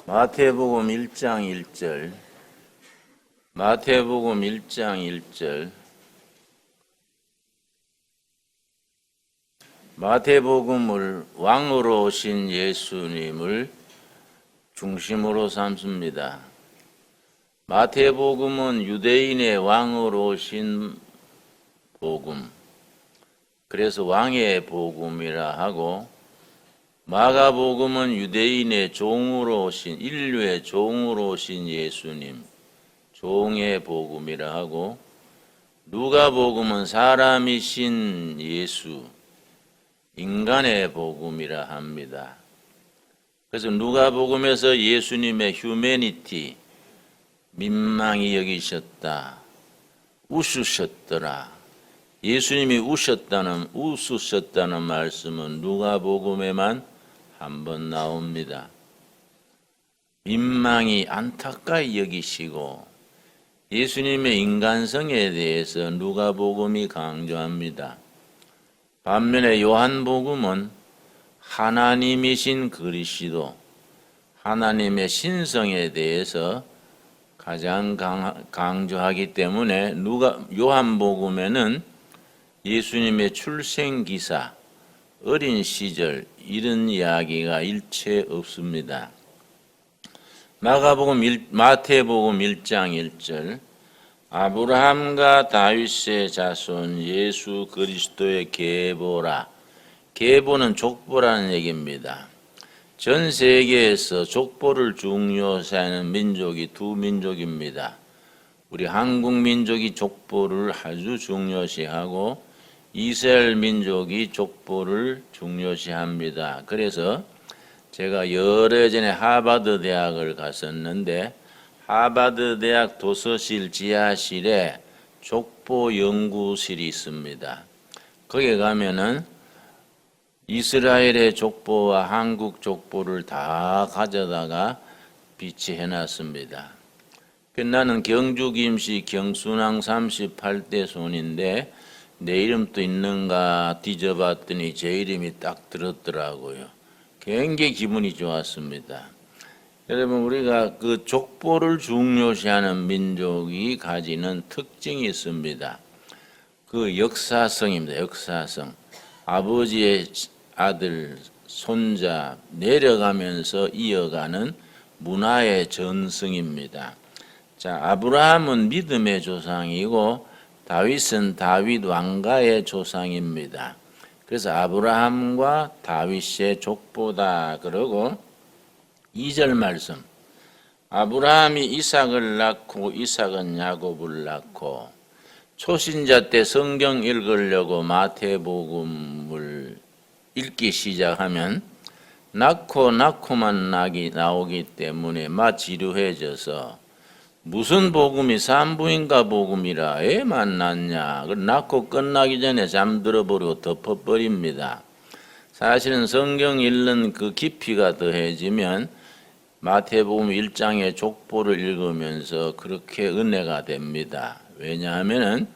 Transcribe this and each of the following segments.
마태복음 1장 1절. 마태복음 1장 1절. 마태복음을 왕으로 오신 예수님을 중심으로 삼습니다. 마태복음은 유대인의 왕으로 오신 복음, 그래서 왕의 복음이라 하고, 마가복음은 유대인의 종으로 오신, 인류의 종으로 오신 예수님, 종의 복음이라 하고, 누가복음은 사람이신 예수, 인간의 복음이라 합니다. 그래서 누가복음에서 예수님의 휴메니티, 민망히 여기셨다, 웃으셨더라, 예수님이 웃으셨다는 말씀은 누가복음에만 한 번 나옵니다. 민망히 안타까이 여기시고 예수님의 인간성에 대해서 누가복음이 강조합니다. 반면에 요한복음은 하나님이신 그리스도, 하나님의 신성에 대해서 가장 강조하기 때문에 요한복음에는 예수님의 출생기사, 어린 시절 이런 이야기가 일체 없습니다. 마태복음 1장 1절. 아브라함과 다윗의 자손 예수 그리스도의 계보라. 계보는 족보라는 얘기입니다. 전 세계에서 족보를 중요시하는 민족이 두 민족입니다. 우리 한국 민족이 족보를 아주 중요시하고 이스라엘 민족이 족보를 중요시합니다. 그래서 제가 여러 전에 하버드 대학을 갔었는데 하버드 대학 도서실 지하실에 족보 연구실이 있습니다. 거기에 가면은 이스라엘의 족보와 한국 족보를 다 가져다가 비치해 놨습니다. 나는 경주 김씨 경순왕 38대 손인데 내 이름도 있는가 뒤져봤더니 제 이름이 딱 들었더라고요. 굉장히 기분이 좋았습니다. 여러분, 우리가 그 족보를 중요시하는 민족이 가지는 특징이 있습니다. 그 역사성입니다. 역사성. 아버지의 아들, 손자 내려가면서 이어가는 문화의 전승입니다. 자, 아브라함은 믿음의 조상이고 다윗은 다윗 왕가의 조상입니다. 그래서 아브라함과 다윗의 족보다 그러고 2절 말씀. 아브라함이 이삭을 낳고 이삭은 야곱을 낳고. 초신자 때 성경 읽으려고 마태복음을 읽기 시작하면 낳고만 나오기 때문에 지루해져서 무슨 복음이 산부인과 복음이라 애만 낳냐, 낳고 끝나기 전에 잠들어 버리고 덮어버립니다. 사실은 성경 읽는 그 깊이가 더해지면 마태복음 1장의 족보를 읽으면서 그렇게 은혜가 됩니다. 왜냐하면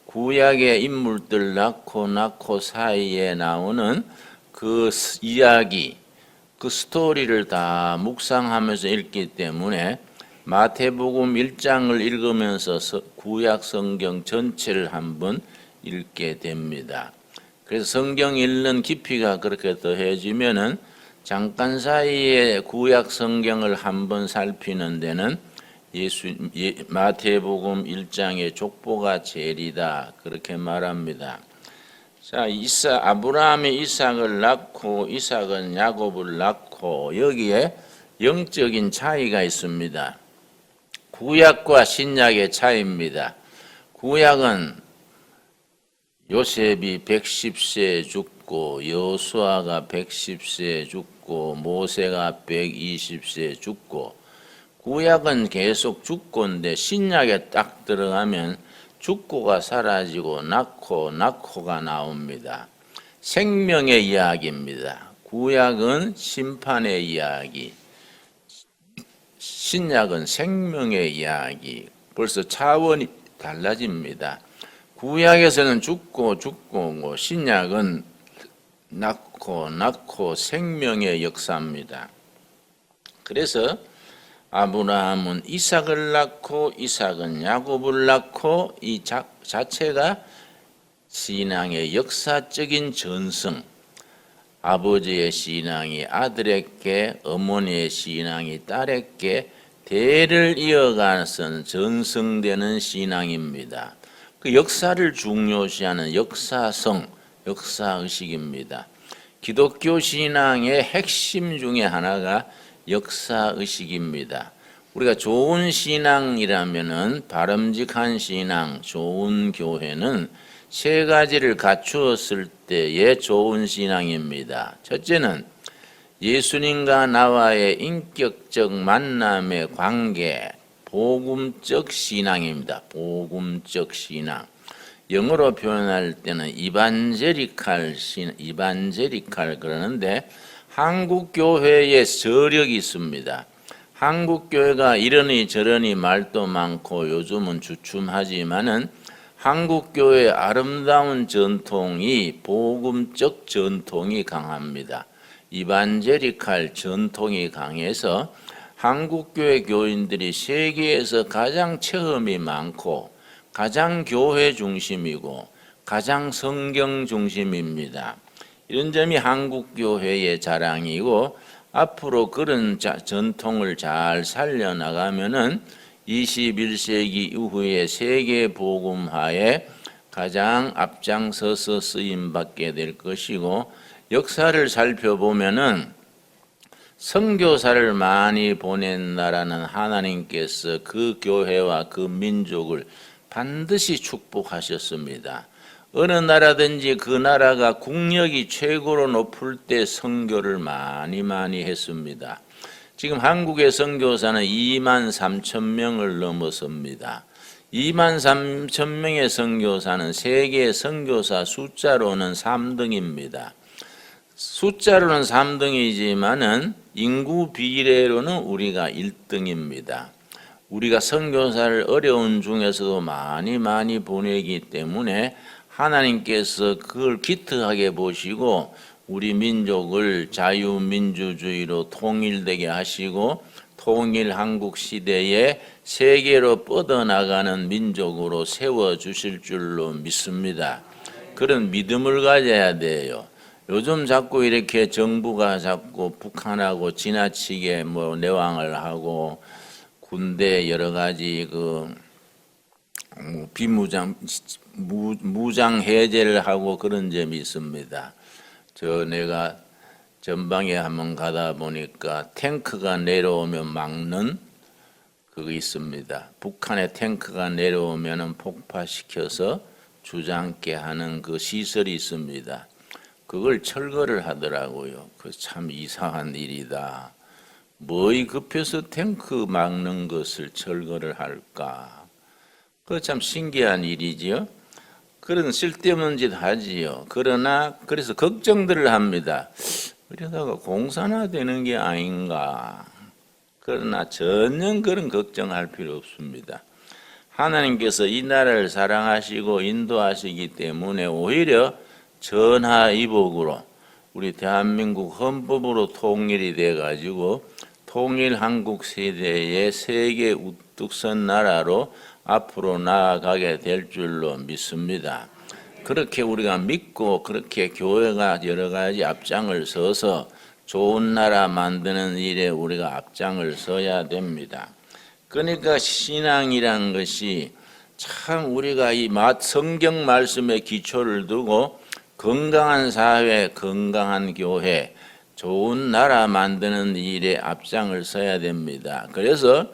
구약의 인물들 낳고 사이에 나오는 그 이야기, 그 스토리를 다 묵상하면서 읽기 때문에 마태복음 1장을 읽으면서 구약 성경 전체를 한번 읽게 됩니다. 그래서 성경 읽는 깊이가 그렇게 더해지면은 잠깐 사이에 구약 성경을 한번 살피는 데는 마태복음 1장의 족보가 제일이다, 그렇게 말합니다. 자, 아브라함이 이삭을 낳고 이삭은 야곱을 낳고, 여기에 영적인 차이가 있습니다. 구약과 신약의 차이입니다. 구약은 요셉이 110세에 죽고 여호수아가 110세에 죽고 모세가 120세에 죽고, 구약은 계속 죽고인데 신약에 딱 들어가면 죽고가 사라지고 낳고가 나옵니다. 생명의 이야기입니다. 구약은 심판의 이야기, 신약은 생명의 이야기. 벌써 차원이 달라집니다. 구약에서는 죽고 신약은 낳고 생명의 역사입니다. 그래서 아브라함은 이삭을 낳고 이삭은 야곱을 낳고 이 자체가 신앙의 역사적인 전승, 아버지의 신앙이 아들에게, 어머니의 신앙이 딸에게 대를 이어가서 전승되는 신앙입니다. 그 역사를 중요시하는 역사성, 역사의식입니다. 기독교 신앙의 핵심 중에 하나가 역사의식입니다. 우리가 좋은 신앙이라면은 바람직한 신앙, 좋은 교회는 세 가지를 갖추었을 때의 좋은 신앙입니다. 첫째는 예수님과 나와의 인격적 만남의 관계, 복음적 신앙입니다. 복음적 신앙. 영어로 표현할 때는 이반제리칼 그러는데 한국 교회에 저력이 있습니다. 한국 교회가 이러니 저러니 말도 많고 요즘은 주춤하지만은 한국 교회의 아름다운 전통이 복음적 전통이 강합니다. 이반제리칼 전통이 강해서 한국 교회 교인들이 세계에서 가장 체험이 많고 가장 교회 중심이고 가장 성경 중심입니다. 이런 점이 한국 교회의 자랑이고 앞으로 그런 전통을 잘 살려나가면은 21세기 이후에 세계 복음화에 가장 앞장서서 쓰임받게 될 것이고 역사를 살펴보면은 선교사를 많이 보낸 나라는 하나님께서 그 교회와 그 민족을 반드시 축복하셨습니다. 어느 나라든지 그 나라가 국력이 최고로 높을 때 선교를 많이 했습니다. 지금 한국의 선교사는 2만 3천 명을 넘어섭니다. 2만 3천 명의 선교사는 세계 선교사 숫자로는 3등입니다. 숫자로는 3등이지만은 인구 비례로는 우리가 1등입니다. 우리가 선교사를 어려운 중에서도 많이 보내기 때문에 하나님께서 그걸 기특하게 보시고 우리 민족을 자유민주주의로 통일되게 하시고 통일 한국 시대에 세계로 뻗어나가는 민족으로 세워주실 줄로 믿습니다. 그런 믿음을 가져야 돼요. 요즘 자꾸 이렇게 정부가 자꾸 북한하고 지나치게 내왕을 하고 군대 여러 가지 무장 해제를 하고 그런 점이 있습니다. 내가 전방에 한번 가다 보니까 탱크가 내려오면 막는 그거 있습니다. 북한의 탱크가 내려오면 폭파시켜서 주저앉게 하는 그 시설이 있습니다. 그걸 철거를 하더라고요. 그 참 이상한 일이다. 뭐이 급해서 탱크 막는 것을 철거를 할까? 그 참 신기한 일이지요. 그런 쓸데없는 짓 하지요. 그래서 걱정들을 합니다. 이러다가 공산화 되는 게 아닌가. 그러나 전혀 그런 걱정할 필요 없습니다. 하나님께서 이 나라를 사랑하시고 인도하시기 때문에 오히려 전하이복으로 우리 대한민국 헌법으로 통일이 돼가지고 통일 한국 세대의 세계 우뚝 선 나라로 앞으로 나아가게 될 줄로 믿습니다. 그렇게 우리가 믿고 그렇게 교회가 여러 가지 앞장을 서서 좋은 나라 만드는 일에 우리가 앞장을 서야 됩니다. 그러니까 신앙이란 것이 참 우리가 이 성경 말씀에 기초를 두고 건강한 사회, 건강한 교회, 좋은 나라 만드는 일에 앞장을 서야 됩니다. 그래서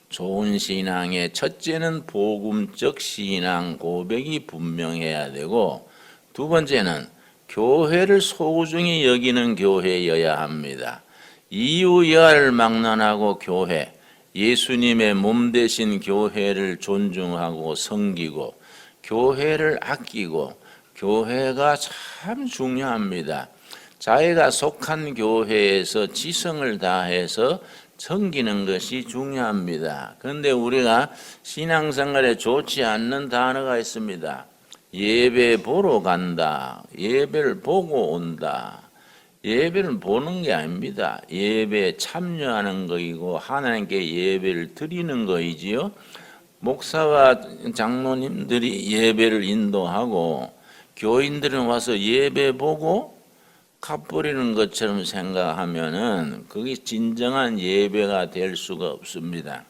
좋은 신앙의 첫째는 복음적 신앙 고백이 분명해야 되고 두 번째는 교회를 소중히 여기는 교회여야 합니다. 이웃여를 막론하고 교회, 예수님의 몸 되신 교회를 존중하고 섬기고 교회를 아끼고 교회가 참 중요합니다. 자기가 속한 교회에서 지성을 다해서 섬기는 것이 중요합니다. 그런데 우리가 신앙생활에 좋지 않는 단어가 있습니다. 예배 보러 간다. 예배를 보고 온다. 예배는 보는 게 아닙니다. 예배에 참여하는 거이고 하나님께 예배를 드리는 거이지요. 목사와 장로님들이 예배를 인도하고 교인들은 와서 예배 보고 갚버리는 것처럼 생각하면은 그게 진정한 예배가 될 수가 없습니다.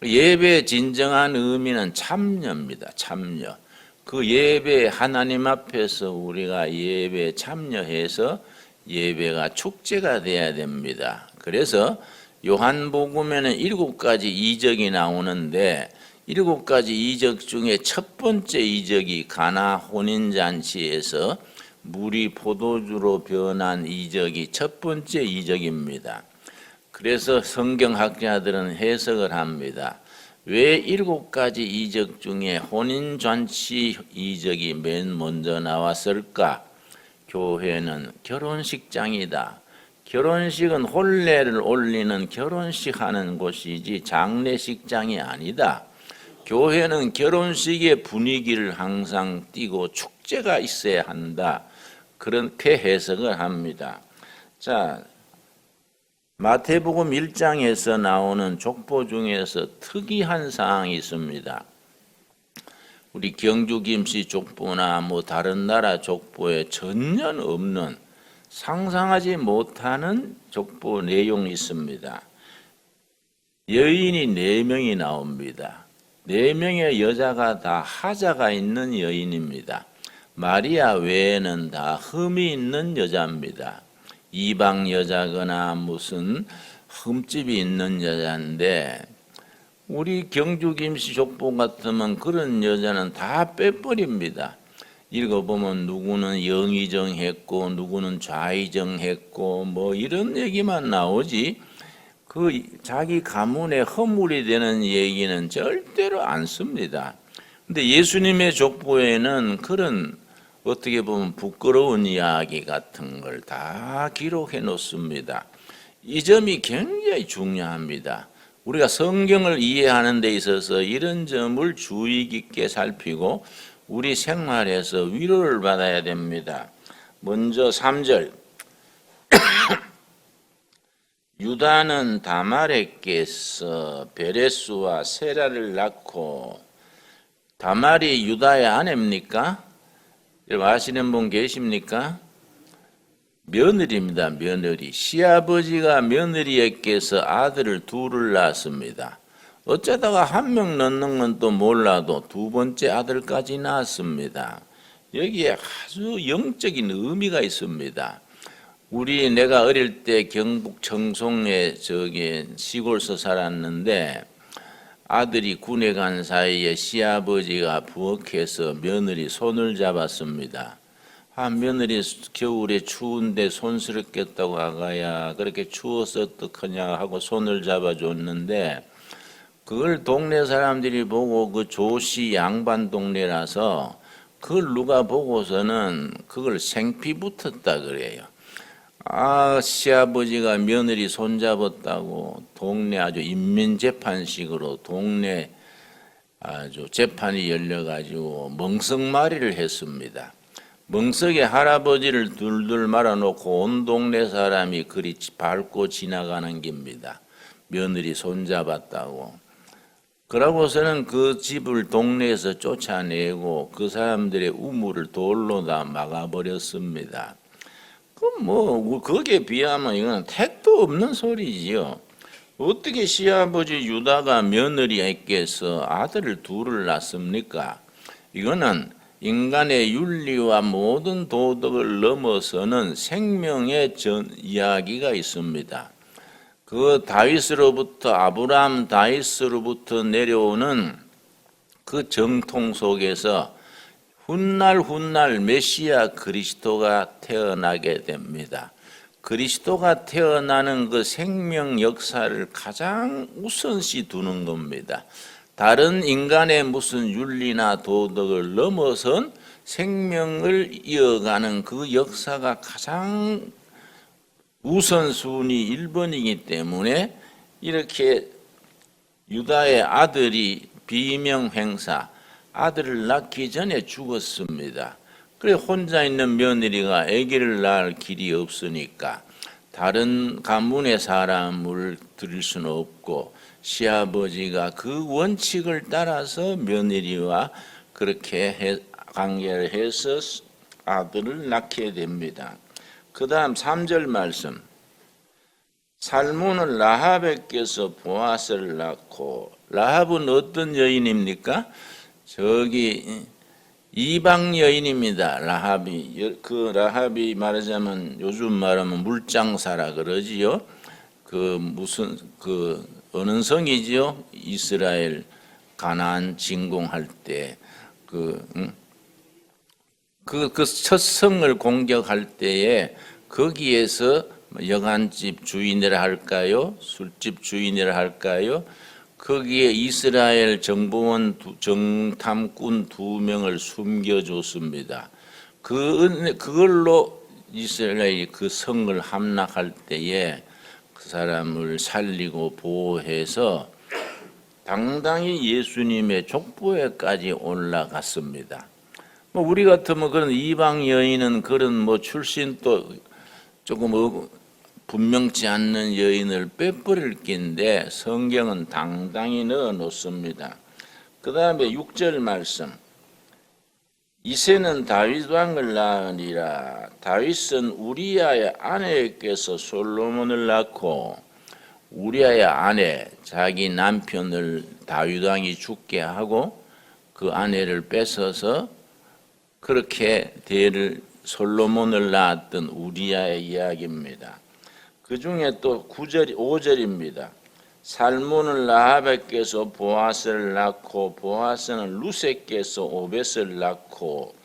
예배의 진정한 의미는 참여입니다. 참여. 그 예배 하나님 앞에서 우리가 예배에 참여해서 예배가 축제가 돼야 됩니다. 그래서 요한복음에는 7가지 이적이 나오는데 7가지 이적 중에 첫 번째 이적이 가나 혼인잔치에서 물이 포도주로 변한 이적이 첫 번째 이적입니다. 그래서 성경학자들은 해석을 합니다. 왜 7가지 이적 중에 혼인잔치 이적이 맨 먼저 나왔을까? 교회는 결혼식장이다. 결혼식은 혼례를 올리는 결혼식 하는 곳이지 장례식장이 아니다. 교회는 결혼식의 분위기를 항상 띠고 축제가 있어야 한다. 그렇게 해석을 합니다. 자, 마태복음 1장에서 나오는 족보 중에서 특이한 사항이 있습니다. 우리 경주 김씨 족보나 다른 나라 족보에 전혀 없는 상상하지 못하는 족보 내용이 있습니다. 여인이 4명이 나옵니다. 4명의 여자가 다 하자가 있는 여인입니다. 마리아 외에는 다 흠이 있는 여자입니다. 이방 여자거나 무슨 흠집이 있는 여자인데 우리 경주 김씨 족보 같으면 그런 여자는 다 빼버립니다. 읽어보면 누구는 영의정했고 누구는 좌의정했고 이런 얘기만 나오지 그 자기 가문에 허물이 되는 얘기는 절대로 안 씁니다. 근데 예수님의 족보에는 그런 어떻게 보면 부끄러운 이야기 같은 걸 다 기록해 놓습니다. 이 점이 굉장히 중요합니다. 우리가 성경을 이해하는 데 있어서 이런 점을 주의 깊게 살피고 우리 생활에서 위로를 받아야 됩니다. 먼저 3절 유다는 다말에게서 베레스와 세라를 낳고 다말이 유다의 아내입니까? 아시는 분 계십니까? 며느리입니다. 며느리. 시아버지가 며느리에게서 아들을 둘을 낳았습니다. 어쩌다가 1명 낳는 건 또 몰라도 2번째 아들까지 낳았습니다. 여기에 아주 영적인 의미가 있습니다. 내가 어릴 때 경북 청송에 시골서 살았는데 아들이 군에 간 사이에 시아버지가 부엌에서 며느리 손을 잡았습니다. 며느리 겨울에 추운데 손스럽겠다고 아가야 그렇게 추워서 어떡하냐 하고 손을 잡아줬는데 그걸 동네 사람들이 보고 그 조씨 양반 동네라서 그걸 누가 보고서는 그걸 생피 붙었다 그래요. 시아버지가 며느리 손잡았다고 동네 아주 인민재판식으로 동네 아주 재판이 열려가지고 멍석말이를 했습니다. 멍석에 할아버지를 둘둘 말아놓고 온 동네 사람이 그리 밟고 지나가는 겁니다. 며느리 손잡았다고. 그러고서는 그 집을 동네에서 쫓아내고 그 사람들의 우물을 돌로 다 막아버렸습니다. 거기에 비하면 이건 택도 없는 소리지요. 어떻게 시아버지 유다가 며느리에게서 아들을 둘을 낳습니까? 이거는 인간의 윤리와 모든 도덕을 넘어서는 생명의 이야기가 있습니다. 그 다윗으로부터 아브라함 다윗으로부터 내려오는 그 정통 속에서 훗날 메시아 그리스도가 태어나게 됩니다. 그리스도가 태어나는 그 생명 역사를 가장 우선시 두는 겁니다. 다른 인간의 무슨 윤리나 도덕을 넘어선 생명을 이어가는 그 역사가 가장 우선순위 1번이기 때문에 이렇게 유다의 아들이 비명 행사, 아들을 낳기 전에 죽었습니다. 그래 혼자 있는 며느리가 아기를 낳을 길이 없으니까 다른 가문의 사람을 들일 수는 없고 시아버지가 그 원칙을 따라서 며느리와 그렇게 관계를 해서 아들을 낳게 됩니다. 그 다음 3절 말씀. 살몬은 라합에게서 보아스를 낳고, 라합은 어떤 여인입니까? 저기 이방 여인입니다. 라합이 말하자면 요즘 말하면 물장사라 그러지요. 어느 성이지요? 이스라엘 가나안 진공할 때 그 첫 성을 공격할 때에 거기에서 여간집 주인이라 할까요? 술집 주인이라 할까요? 거기에 이스라엘 정보원 정탐꾼 2명을 숨겨줬습니다. 그걸로 이스라엘이 그 성을 함락할 때에 그 사람을 살리고 보호해서 당당히 예수님의 족보에까지 올라갔습니다. 우리 같으면 그런 이방 여인은 그런 출신도 조금 분명치 않는 여인을 빼버릴 낀데 성경은 당당히 넣어 놓습니다. 그 다음에 6절 말씀. 이새는 다윗 왕을 낳으니라. 다윗은 우리아의 아내에게서 솔로몬을 낳고, 우리아의 아내 자기 남편을 다윗 왕이 죽게 하고 그 아내를 뺏어서 그렇게 솔로몬을 낳았던 우리아의 이야기입니다. 그 중에 또 5절입니다. 살몬은 라합에게서 보아스를 낳고, 보아스는 루세께서 오벳을 낳고,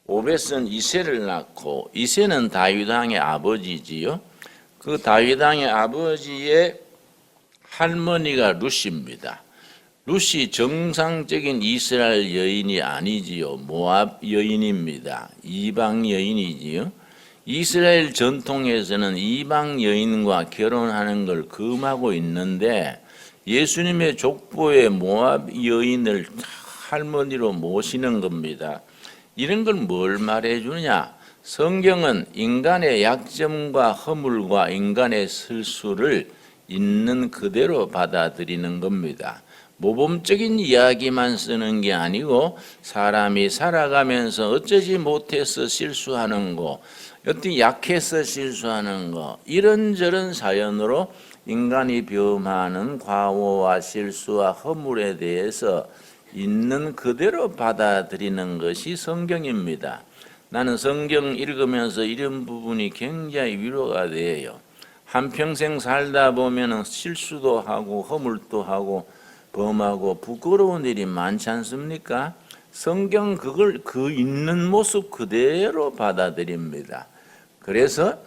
오벳은 이새를 낳고, 이새는 다윗 왕의 아버지지요. 그 다윗 왕의 아버지의 할머니가 룻입니다. 룻이 정상적인 이스라엘 여인이 아니지요. 모압 여인입니다. 이방 여인이지요. 이스라엘 전통에서는 이방 여인과 결혼하는 걸 금하고 있는데 예수님의 족보에 모압 여인을 할머니로 모시는 겁니다. 이런 걸 뭘 말해주냐? 성경은 인간의 약점과 허물과 인간의 실수를 있는 그대로 받아들이는 겁니다. 모범적인 이야기만 쓰는 게 아니고 사람이 살아가면서 어쩌지 못해서 실수하는 거, 어떤 약해서 실수하는 거, 이런저런 사연으로 인간이 범하는 과오와 실수와 허물에 대해서 있는 그대로 받아들이는 것이 성경입니다. 나는 성경 읽으면서 이런 부분이 굉장히 위로가 돼요. 한평생 살다 보면 실수도 하고 허물도 하고 범하고 부끄러운 일이 많지 않습니까? 성경 그걸 그 있는 모습 그대로 받아들입니다. 그래서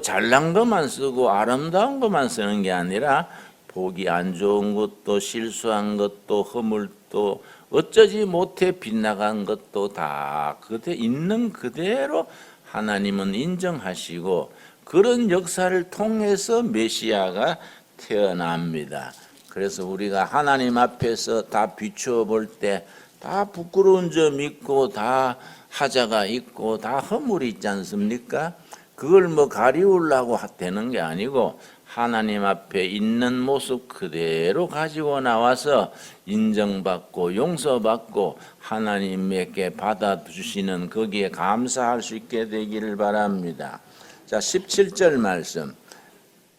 잘난 것만 쓰고 아름다운 것만 쓰는 게 아니라 보기 안 좋은 것도 실수한 것도 허물도 어쩌지 못해 빗나간 것도 다 있는 그대로 하나님은 인정하시고 그런 역사를 통해서 메시아가 태어납니다. 그래서 우리가 하나님 앞에서 다 비추어 볼 때 다 부끄러운 점 있고 다 하자가 있고 다 허물이 있지 않습니까? 그걸 가리우려고 되는 게 아니고 하나님 앞에 있는 모습 그대로 가지고 나와서 인정받고 용서받고 하나님께 받아주시는 거기에 감사할 수 있게 되기를 바랍니다. 자, 17절 말씀.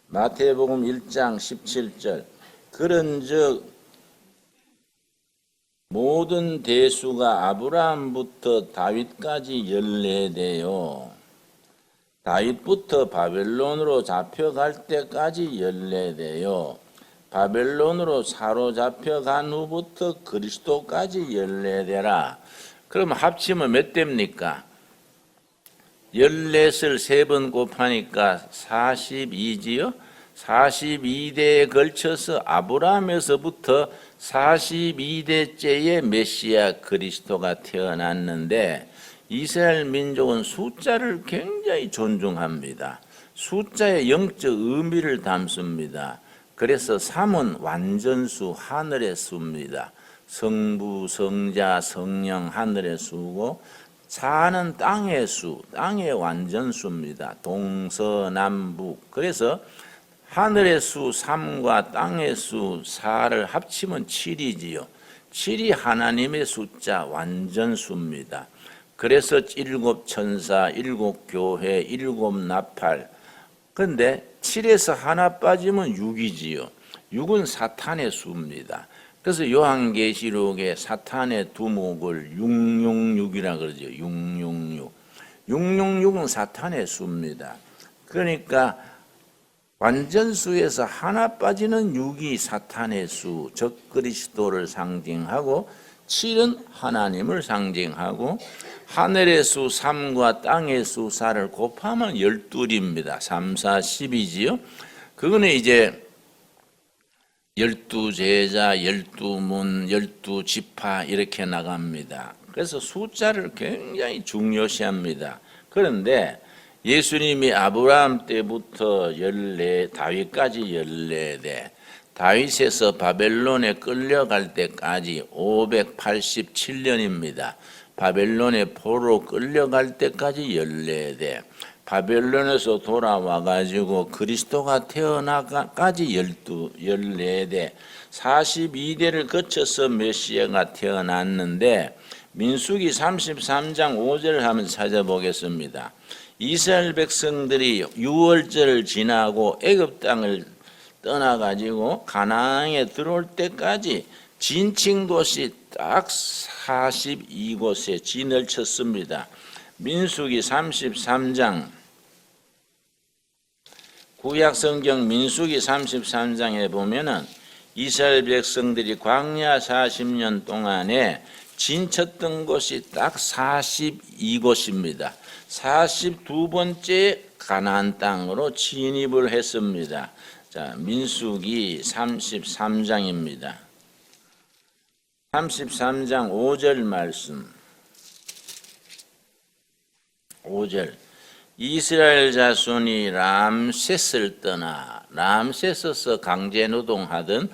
마태복음 1장 17절. 그런즉 모든 대수가 아브라함부터 다윗까지 연례되어 다윗부터 바벨론으로 잡혀갈 때까지 연례되어 바벨론으로 사로잡혀간 후부터 그리스도까지 연례되라. 그럼 합치면 몇 대입니까? 14을 3번 곱하니까 42지요. 42대에 걸쳐서 아브라함에서부터 42대째의 메시아 그리스도가 태어났는데 이스라엘 민족은 숫자를 굉장히 존중합니다. 숫자의 영적 의미를 담습니다. 그래서 3은 완전수, 하늘의 수입니다. 성부, 성자, 성령, 하늘의 수고 사는 땅의 수, 땅의 완전수입니다. 동서남북. 그래서 하늘의 수 3과 땅의 수 4를 합치면 7이지요. 7이 하나님의 숫자 완전수입니다. 그래서 7 천사, 7 교회, 7 나팔. 그런데 7에서 하나 빠지면 6이지요. 6은 사탄의 수입니다. 그래서 요한계시록에 사탄의 두목을 666이라 그러죠. 666. 666은 사탄의 수입니다. 그러니까 완전수에서 하나 빠지는 6이 사탄의 수, 즉 그리스도를 상징하고 7은 하나님을 상징하고 하늘의 수 3과 땅의 수 4를 곱하면 12입니다. 3, 4, 10이지요. 그거는 이제 12제자, 12문, 12지파 이렇게 나갑니다. 그래서 숫자를 굉장히 중요시합니다. 그런데 예수님이 아브라함 때부터 14, 다윗까지 14대, 다윗에서 바벨론에 끌려갈 때까지 587년입니다. 바벨론에 포로 끌려갈 때까지 14대, 바벨론에서 돌아와가지고 그리스도가 태어나까지 14대, 42대를 거쳐서 메시아가 태어났는데 민수기 33장 5절을 한번 찾아보겠습니다. 이스라엘 백성들이 6월절을 지나고 애굽 땅을 떠나가지고 가나안에 들어올 때까지 진친 곳이 딱 42곳에 진을 쳤습니다. 민수기 33장, 구약성경 민수기 33장에 보면은 이스라엘 백성들이 광야 40년 동안에 진쳤던 곳이 딱 42곳입니다. 42번째 가나안 땅으로 진입을 했습니다. 자, 민수기 33장입니다. 33장 5절 말씀. 5절. 이스라엘 자손이 람셋을 떠나, 람셋에서 강제 노동하던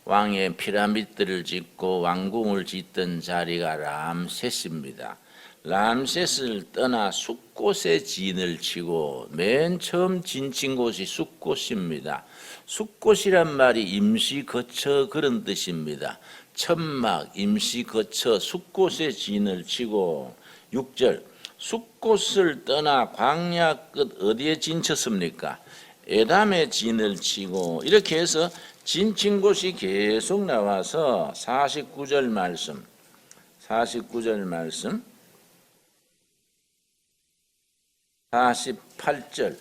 왕의 피라미드를 짓고 왕궁을 짓던 자리가 람셋입니다. 람셋을 떠나 숫곳에 진을 치고 맨 처음 진친 곳이 숫곳입니다. 숫곳이란 말이 임시 거처 그런 뜻입니다. 천막, 임시 거처, 숫곳에 진을 치고 6절 숫곳을 떠나 광야 끝 어디에 진쳤습니까? 에담에 진을 치고 이렇게 해서 진친 곳이 계속 나와서 49절 말씀 48절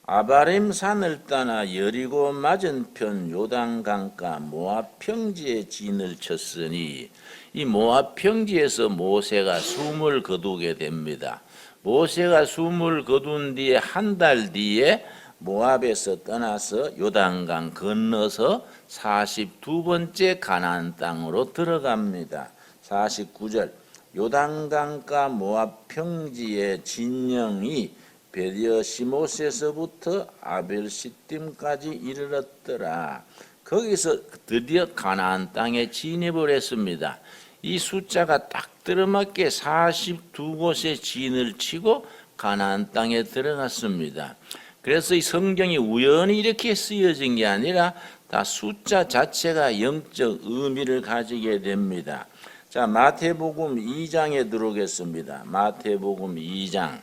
아바림 산을 떠나 여리고 맞은편 요단강가 모압 평지에 진을 쳤으니 이 모압 평지에서 모세가 숨을 거두게 됩니다. 모세가 숨을 거둔 뒤에 한 달 뒤에 모압에서 떠나서 요단강 건너서 42번째 가나안 땅으로 들어갑니다. 49절 요단강가 모압 평지의 진영이 베디어시못에서부터 아벨시딤까지 이르렀더라. 거기서 드디어 가나안 땅에 진입을 했습니다. 이 숫자가 딱 들어맞게 42곳에 진을 치고 가나안 땅에 들어갔습니다. 그래서 이 성경이 우연히 이렇게 쓰여진 게 아니라 다 숫자 자체가 영적 의미를 가지게 됩니다. 자, 마태복음 2장에 들어오겠습니다. 마태복음 2장.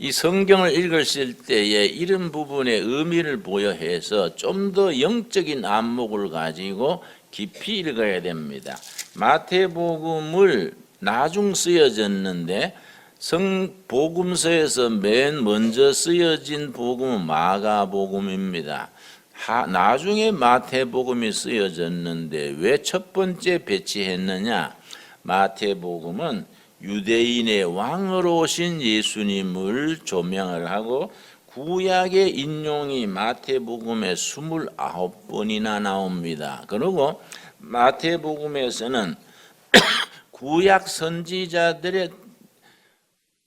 이 성경을 읽으실 때에 이런 부분의 의미를 부여해서 좀 더 영적인 안목을 가지고 깊이 읽어야 됩니다. 마태복음을 나중 쓰여졌는데 복음서에서 맨 먼저 쓰여진 복음은 마가복음입니다. 나중에 마태복음이 쓰여졌는데 왜 첫 번째 배치했느냐? 마태복음은 유대인의 왕으로 오신 예수님을 조명을 하고 구약의 인용이 마태복음에 29번이나 나옵니다. 그리고 마태복음에서는 구약 선지자들의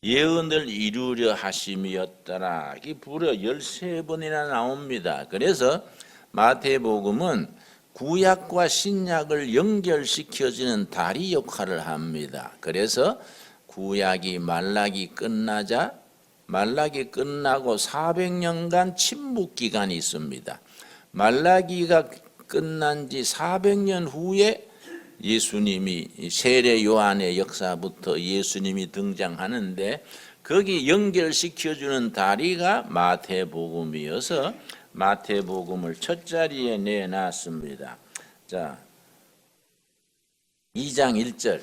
예언을 이루려 하심이었더라. 이게 무려 13번이나 나옵니다. 그래서 마태복음은 구약과 신약을 연결시켜주는 다리 역할을 합니다. 그래서 구약이 말라기 끝나고 400년간 침묵 기간이 있습니다. 말라기가 끝난 지 400년 후에 예수님이 세례 요한의 역사부터 예수님이 등장하는데 거기 연결시켜주는 다리가 마태복음이어서 마태복음을 첫 자리에 내놨습니다. 자, 2장 1절.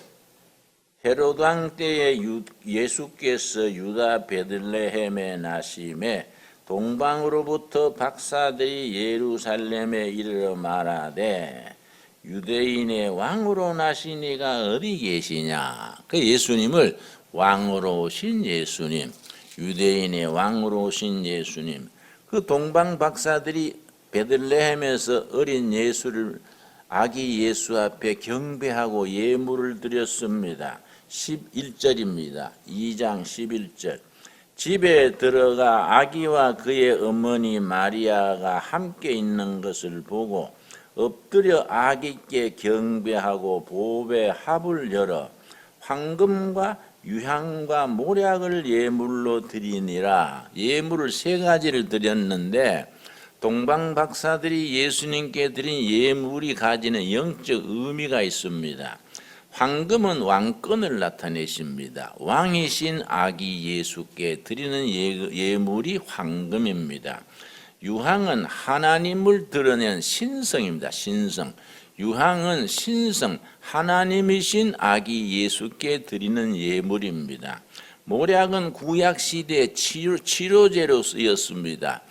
헤로드 왕 때에 예수께서 유다 베들레헴에 나심에 동방으로부터 박사들이 예루살렘에 이르러 말하되 유대인의 왕으로 나신 이가 어디 계시냐. 그 예수님을 왕으로 오신 예수님, 유대인의 왕으로 오신 예수님. 그 동방 박사들이 베들레헴에서 어린 예수를 아기 예수 앞에 경배하고 예물을 드렸습니다. 11절입니다. 2장 11절. 집에 들어가 아기와 그의 어머니 마리아가 함께 있는 것을 보고 엎드려 아기께 경배하고 보배 합을 열어 황금과 유향과 모략을 예물로 드리니라. 예물을 세 가지를 드렸는데 동방 박사들이 예수님께 드린 예물이 가지는 영적 의미가 있습니다. 황금은 왕권을 나타내십니다. 왕이신 아기 예수께 드리는 예물이 황금입니다. 유향은 하나님을 드러낸 신성입니다. 신성. 유향은 신성, 하나님이신 아기 예수께 드리는 예물입니다. 모략은 구약시대의 치료제로 쓰였습니다.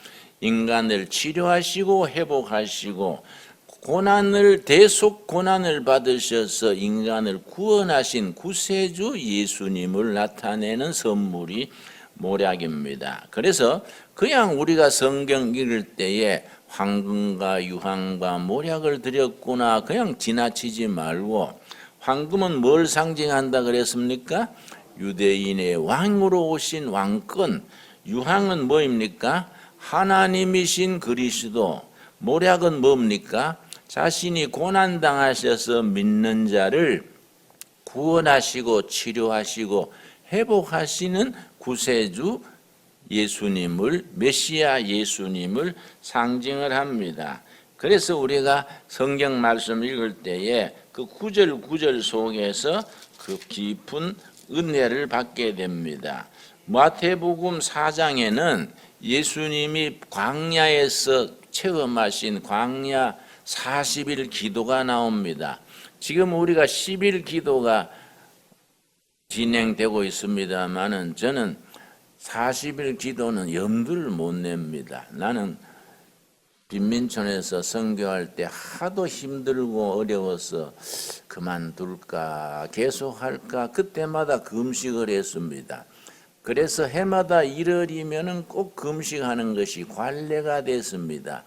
인간을 치료하시고 회복하시고 대속 고난을 받으셔서 인간을 구원하신 구세주 예수님을 나타내는 선물이 모략입니다. 그래서 그냥 우리가 성경 읽을 때에 황금과 유향과 모략을 드렸구나 그냥 지나치지 말고, 황금은 뭘 상징한다 그랬습니까? 유대인의 왕으로 오신 왕권. 유향은 뭐입니까? 하나님이신 그리스도. 모략은 뭡니까? 자신이 고난당하셔서 믿는 자를 구원하시고 치료하시고 회복하시는 구세주 예수님을, 메시아 예수님을 상징을 합니다. 그래서 우리가 성경 말씀 읽을 때에 그 구절 속에서 그 깊은 은혜를 받게 됩니다. 마태복음 4장에는 예수님이 광야에서 체험하신 광야 40일 기도가 나옵니다. 지금 우리가 10일 기도가 진행되고 있습니다만은 저는 40일 기도는 염두를 못 냅니다. 나는 빈민촌에서 선교할 때 하도 힘들고 어려워서 그만둘까 계속할까 그때마다 금식을 했습니다. 그래서 해마다 1월이면 꼭 금식하는 것이 관례가 됐습니다.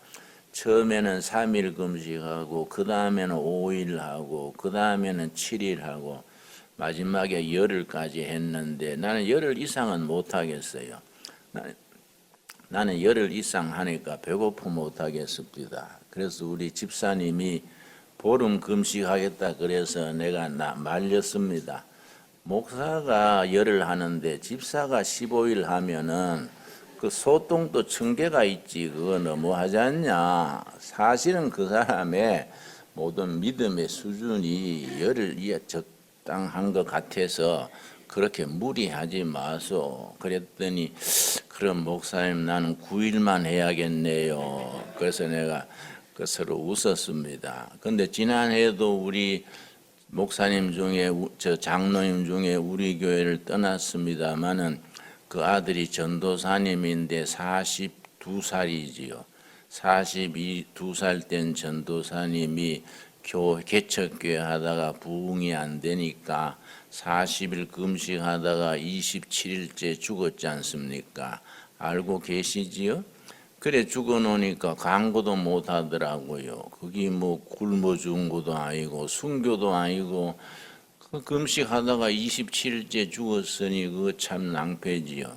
처음에는 3일 금식하고 그 다음에는 5일 하고 그 다음에는 7일 하고 마지막에 열흘까지 했는데 나는 열흘 이상은 못하겠어요. 나는 열흘 이상 하니까 배고프 못하겠습니다. 그래서 우리 집사님이 보름 금식하겠다 그래서 내가 말렸습니다. 목사가 열흘 하는데 집사가 15일 하면은 그 소똥도 1000개가 있지 그거 너무하지 않냐. 사실은 그 사람의 모든 믿음의 수준이 열흘이 적당한 것 같아서 그렇게 무리하지 마소. 그랬더니 그럼 목사님 나는 9일만 해야겠네요. 그래서 내가 서로 웃었습니다. 그런데 지난해에도 우리 목사님 중에 장로님 중에 우리 교회를 떠났습니다마는 그 아들이 전도사님인데 42살이지요. 42살 된 전도사님이 개척교회 하다가 부흥이 안 되니까 40일 금식하다가 27일째 죽었지 않습니까? 알고 계시지요? 그래 죽어놓으니까 광고도 못 하더라고요. 그게 뭐 굶어 죽은 것도 아니고 순교도 아니고 그 금식하다가 27일째 죽었으니 그거 참 낭패지요.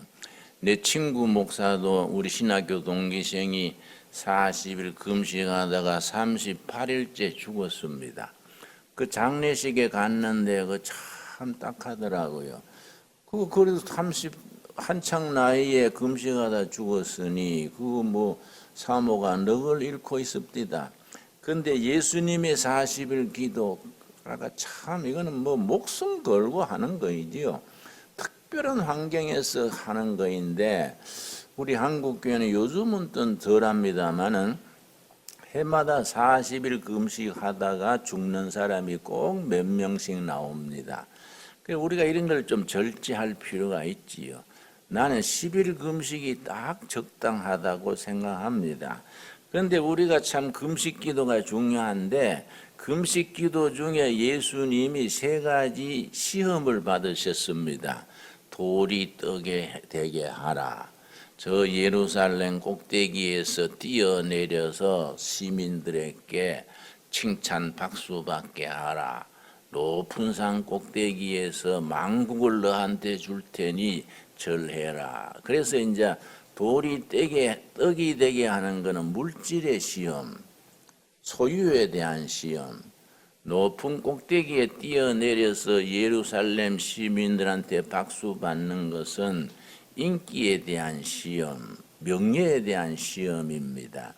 내 친구 목사도 우리 신학교 동기생이 40일 금식하다가 38일째 죽었습니다. 그 장례식에 갔는데 그 참 딱하더라고요. 그래도 30 한창 나이에 금식하다 죽었으니 사모가 넋을 잃고 있습니다. 근데 예수님의 40일 기도가 참 이거는 목숨 걸고 하는 거이지요. 특별한 환경에서 하는 거인데 우리 한국교회는 요즘은 좀 덜합니다만은 해마다 40일 금식하다가 죽는 사람이 꼭 몇 명씩 나옵니다. 그래서 우리가 이런 걸 좀 절제할 필요가 있지요. 나는 10일 금식이 딱 적당하다고 생각합니다. 그런데 우리가 참 금식 기도가 중요한데 금식 기도 중에 예수님이 3가지 시험을 받으셨습니다. 돌이 떡에 되게 하라. 저 예루살렘 꼭대기에서 뛰어내려서 시민들에게 칭찬 박수 받게 하라. 높은 산 꼭대기에서 만국을 너한테 줄 테니 절해라. 그래서 이제 돌이 떡이 되게 하는 것은 물질의 시험, 소유에 대한 시험, 높은 꼭대기에 뛰어내려서 예루살렘 시민들한테 박수 받는 것은 인기에 대한 시험, 명예에 대한 시험입니다.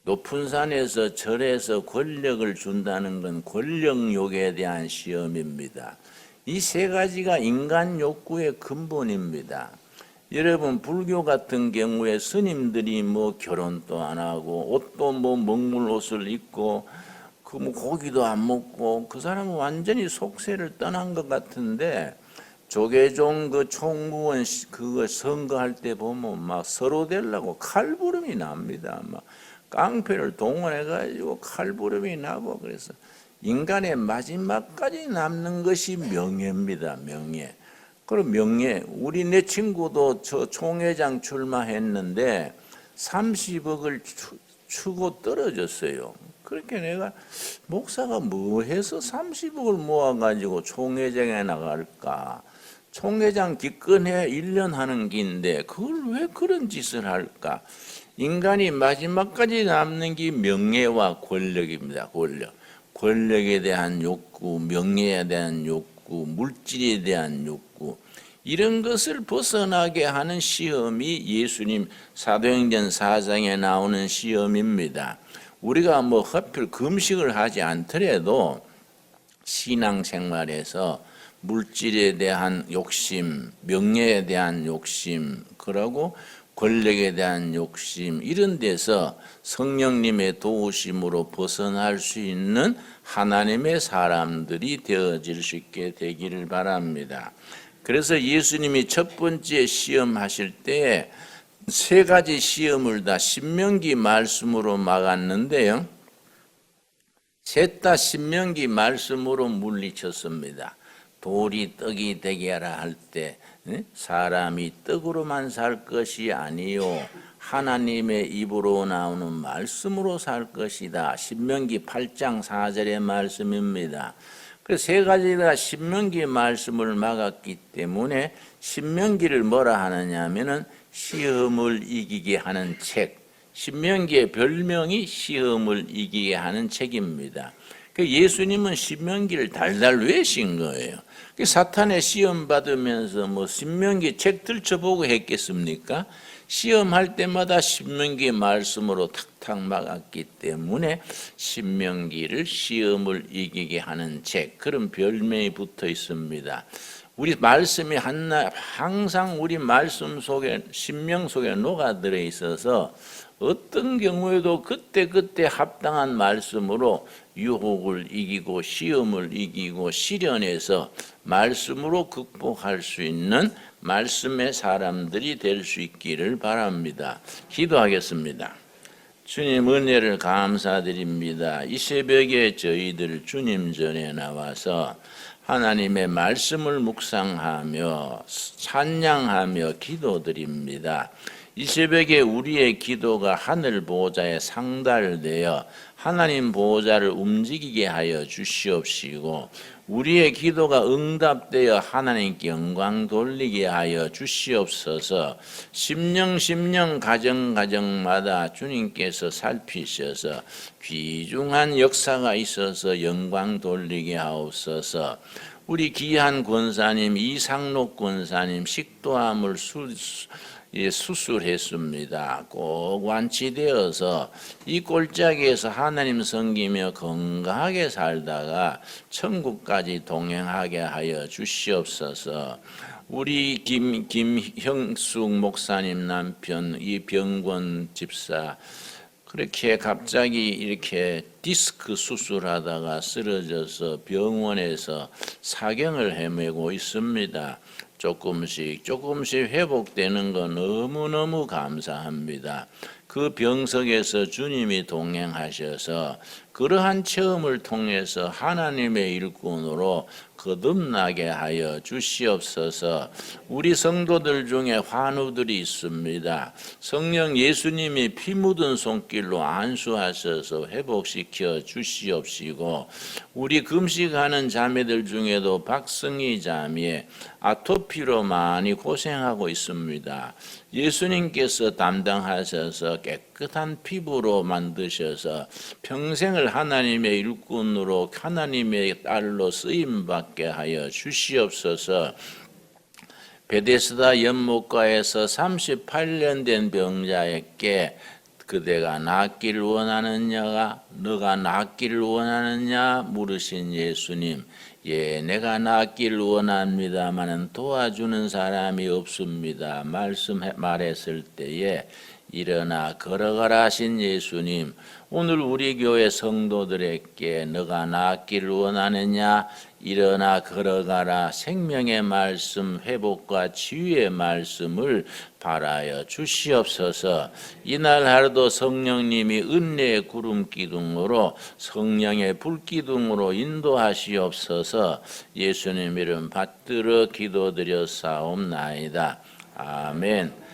높은 산에서 절에서 권력을 준다는 건 권력욕에 대한 시험입니다. 이 3가지가 인간 욕구의 근본입니다. 여러분 불교 같은 경우에 스님들이 결혼도 안 하고 옷도 먹물 옷을 입고 고기도 안 먹고 그 사람은 완전히 속세를 떠난 것 같은데 조계종 그 총무원 그거 선거할 때 보면 막 서로 되려고 칼부름이 납니다. 막 깡패를 동원해 가지고 칼부름이 나고 그래서 인간의 마지막까지 남는 것이 명예입니다. 명예. 그럼 명예. 내 친구도 저 총회장 출마했는데 30억을 추고 떨어졌어요. 그렇게 내가 목사가 뭐 해서 30억을 모아가지고 총회장에 나갈까? 총회장 기권해 1년 하는 긴데 그걸 왜 그런 짓을 할까? 인간이 마지막까지 남는 게 명예와 권력입니다. 권력에 대한 욕구, 명예에 대한 욕구, 물질에 대한 욕구 이런 것을 벗어나게 하는 시험이 예수님 사도행전 4장에 나오는 시험입니다. 우리가 하필 금식을 하지 않더라도 신앙생활에서 물질에 대한 욕심, 명예에 대한 욕심, 그러고 권력에 대한 욕심 이런 데서 성령님의 도우심으로 벗어날 수 있는 하나님의 사람들이 되어질 수 있게 되기를 바랍니다. 그래서 예수님이 첫 번째 시험하실 때 3가지 시험을 다 신명기 말씀으로 막았는데요. 셋 다 신명기 말씀으로 물리쳤습니다. 돌이 떡이 되게 하라 할 때 사람이 떡으로만 살 것이 아니요 하나님의 입으로 나오는 말씀으로 살 것이다. 신명기 8장 4절의 말씀입니다. 그 3가지가 신명기 말씀을 막았기 때문에 신명기를 뭐라 하느냐 하면은 시험을 이기게 하는 책. 신명기의 별명이 시험을 이기게 하는 책입니다. 예수님은 신명기를 달달 외신 거예요. 사탄의 시험 받으면서 신명기 책 들춰보고 했겠습니까? 시험할 때마다 신명기 말씀으로 탁탁 막았기 때문에 신명기를 시험을 이기게 하는 책, 그런 별명이 붙어 있습니다. 우리 말씀이 항상 우리 말씀 속에, 신명 속에 녹아들어 있어서 어떤 경우에도 그때 합당한 말씀으로 유혹을 이기고 시험을 이기고 시련에서 말씀으로 극복할 수 있는 말씀의 사람들이 될 수 있기를 바랍니다. 기도하겠습니다. 주님 은혜를 감사드립니다. 이 새벽에 저희들 주님 전에 나와서 하나님의 말씀을 묵상하며 찬양하며 기도드립니다. 이 새벽에 우리의 기도가 하늘 보호자에 상달되어 하나님 보호자를 움직이게 하여 주시옵시고 우리의 기도가 응답되어 하나님께 영광 돌리게 하여 주시옵소서. 심령 가정마다 주님께서 살피셔서 귀중한 역사가 있어서 영광 돌리게 하옵소서. 우리 귀한 권사님 이상록 권사님 식도암을 수술했습니다. 꼭 완치되어서 이 골짜기에서 하나님 섬기며 건강하게 살다가 천국까지 동행하게 하여 주시옵소서. 우리 김형숙 목사님 남편 이병권 집사 그렇게 갑자기 이렇게 디스크 수술하다가 쓰러져서 병원에서 사경을 헤매고 있습니다. 조금씩 회복되는 건 너무너무 감사합니다. 그 병석에서 주님이 동행하셔서 그러한 체험을 통해서 하나님의 일꾼으로 거듭나게 하여 주시옵소서. 우리 성도들 중에 환우들이 있습니다. 성령 예수님이 피 묻은 손길로 안수하셔서 회복시켜 주시옵시고, 우리 금식하는 자매들 중에도 박승희 자매 아토피로 많이 고생하고 있습니다. 예수님께서 담당하셔서 깨끗한 피부로 만드셔서 평생을 하나님의 일꾼으로 하나님의 딸로 쓰임받게 하여 주시옵소서. 베데스다 연못가에서 38년 된 병자에게 그대가 낫기를 원하느냐가 너가 낫기를 원하느냐 물으신 예수님, 예, 내가 낫기를 원합니다마는 도와주는 사람이 없습니다. 말했을 때에 일어나 걸어가라 하신 예수님, 오늘 우리 교회 성도들에게 너가 낫기를 원하느냐, 일어나 걸어가라 생명의 말씀, 회복과 치유의 말씀을 바라여 주시옵소서. 이날 하루도 성령님이 은혜의 구름 기둥으로 성령의 불 기둥으로 인도하시옵소서. 예수님 이름 받들어 기도드렸사옵나이다. 아멘.